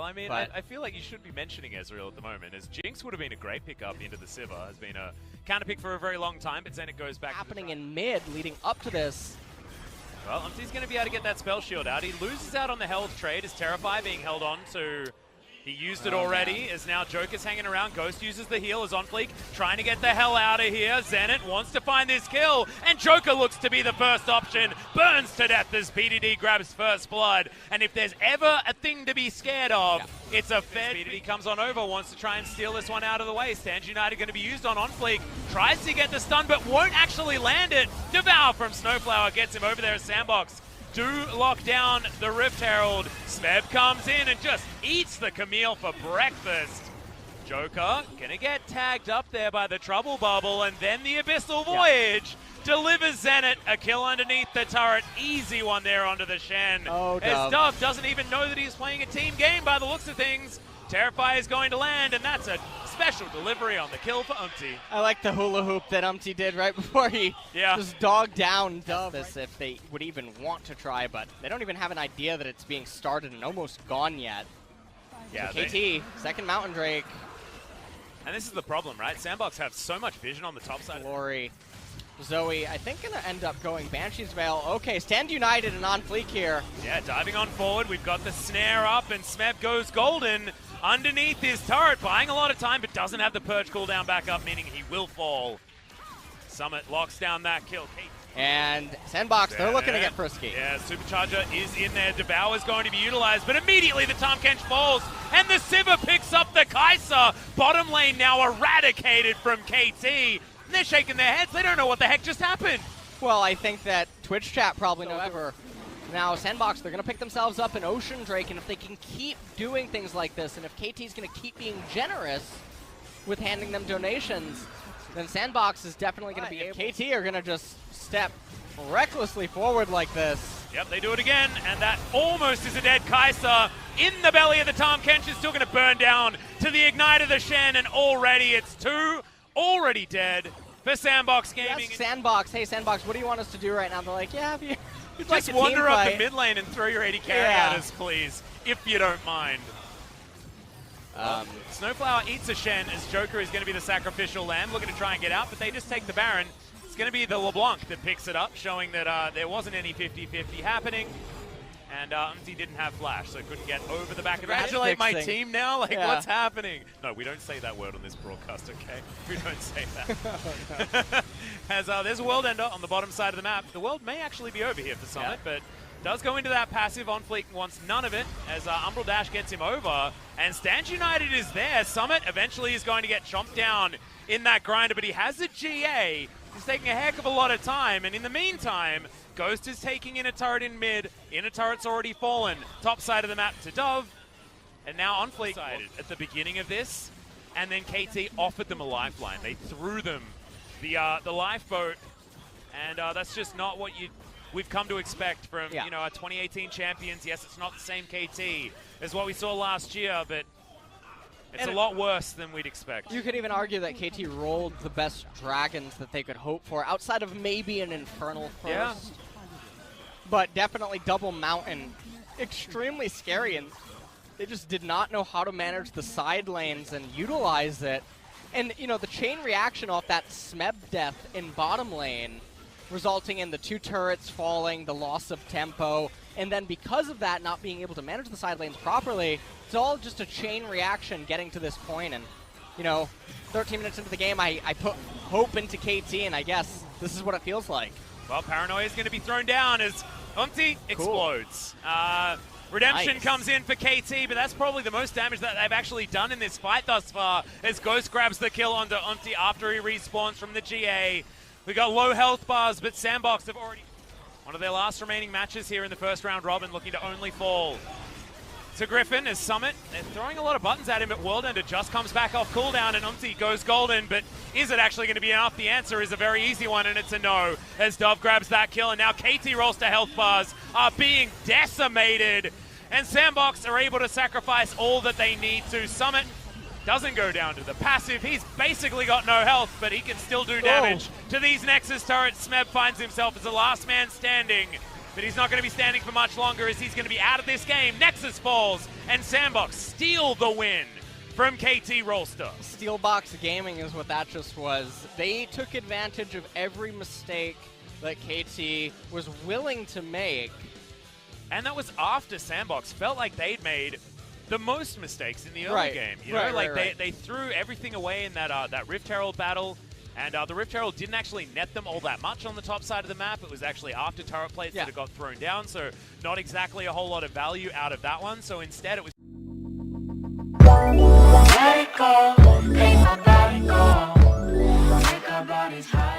I mean, I feel like you should be mentioning Ezreal at the moment, as Jinx would have been a great pickup into the Sivir. Has been a counter pick for a very long time, but then it goes back happening in mid leading up to this. Well, Umti's going to be able to get that spell shield out. He loses out on the health trade. Is Terrify being held on to... He used it already, as now Joker's hanging around. Ghost uses the heal, is on fleek, trying to get the hell out of here. Zenit wants to find this kill, and Joker looks to be the first option. Burns to death as PDD grabs first blood. And if there's ever a thing to be scared of, it's a Fed. PDD comes on over, wants to try and steal this one out of the way. Stands United going to be used on fleek. Tries to get the stun, but won't actually land it. Devour from Snowflower gets him over there as Sandbox. Do lock down the Rift Herald. Smeb comes in and just eats the Camille for breakfast. Joker gonna get tagged up there by the Trouble Bubble, and then the Abyssal Voyage delivers Zenit a kill underneath the turret. Easy one there onto the Shen. Oh, as Dove doesn't even know that he's playing a team game by the looks of things. Terrify is going to land, and that's a special delivery on the kill for Umti. I like the hula hoop that Umti did right before he just dogged down Dove, as if they would even want to try, but they don't even have an idea that it's being started and almost gone yet. Yeah, so KT, second Mountain Drake. And this is the problem, right? Sandbox have so much vision on the top side. Glory. Zoe, I think, going to end up going Banshee's Veil. Okay, Stand United and on fleek here. Yeah, diving on forward. We've got the snare up, and Smeb goes golden underneath his turret, buying a lot of time, but doesn't have the Purge cooldown back up, meaning he will fall. Summit locks down that kill. And Sandbox, they're looking to get frisky. Yeah, Supercharger is in there. Devour is going to be utilized, but immediately the Tahm Kench falls, and the Sivir picks up the Kai'Sa. Bottom lane now eradicated from KT. And they're shaking their heads. They don't know what the heck just happened. Well, I think that Twitch chat probably knows ever. Now, Sandbox, they're going to pick themselves up an Ocean Drake, and if they can keep doing things like this, and if KT's going to keep being generous with handing them donations, then Sandbox is definitely going to be able. KT are going to just step recklessly forward like this. Yep, they do it again, and that almost is a dead Kai'Sa. In the belly of the Tahm Kench is still going to burn down to the Ignite of the Shen, and already it's two already dead for Sandbox Gaming. Yes, Sandbox. Hey, Sandbox, what do you want us to do right now? They're like, yeah, if you'd just like wander up the mid lane and throw your 80 carry Yeah. at us, please, if you don't mind. Snowflower eats a Shen as Joker is going to be the sacrificial lamb, looking to try and get out, but they just take the Baron. It's going to be the LeBlanc that picks it up, showing that there wasn't any 50-50 happening. And Umti didn't have flash, so couldn't get over the back of it. Congratulate my team now? Like, what's happening? No, we don't say that word on this broadcast, okay? We don't say that. As there's a World Ender on the bottom side of the map. The world may actually be over here for Summit, but does go into that passive on fleek, wants none of it, as Umbral Dash gets him over. And Stand United is there. Summit eventually is going to get chomped down in that grinder, but he has a GA. He's taking a heck of a lot of time, and in the meantime, Ghost is taking in a turret in mid. Inner turret's already fallen. Top side of the map to Dove. And now on fleek at the beginning of this. And then KT offered them a lifeline. They threw them the lifeboat. And that's just not what we've come to expect from our 2018 champions. Yes, it's not the same KT as what we saw last year, but it's a lot worse than we'd expect. You could even argue that KT rolled the best dragons that they could hope for, outside of maybe an Infernal first. Yeah. But definitely double Mountain. Extremely scary, and they just did not know how to manage the side lanes and utilize it. And, the chain reaction off that Smeb death in bottom lane, resulting in the two turrets falling, the loss of tempo, and then because of that, not being able to manage the side lanes properly, it's all just a chain reaction getting to this point. And, 13 minutes into the game, I put hope into KT, and I guess this is what it feels like. Well, Paranoia is going to be thrown down as Umti explodes. Redemption comes in for KT, but that's probably the most damage that they've actually done in this fight thus far, as Ghost grabs the kill onto Umti after he respawns from the GA. We got low health bars, but Sandbox have already one of their last remaining matches here in the first round robin, looking to only fall to Griffin as Summit. They're throwing a lot of buttons at him, but World Ender just comes back off cooldown, and Umti goes golden, but is it actually going to be enough? The answer is a very easy one, and it's a no, as Dove grabs that kill, and now KT Rolster health bars are being decimated, and Sandbox are able to sacrifice all that they need to. Summit doesn't go down to the passive. He's basically got no health, but he can still do damage to these Nexus turrets. Smeb finds himself as the last man standing. but he's not going to be standing for much longer as he's going to be out of this game. Nexus falls, and Sandbox steal the win from KT Rolster. Steelbox Gaming is what that just was. They took advantage of every mistake that KT was willing to make. And that was after Sandbox felt like they'd made the most mistakes in the early game. You know, they threw everything away in that Rift Herald battle. And the Rift Herald didn't actually net them all that much on the top side of the map. It was actually after turret plates that it got thrown down, so not exactly a whole lot of value out of that one. So instead it was... Let it go, make my body go, make our bodies high.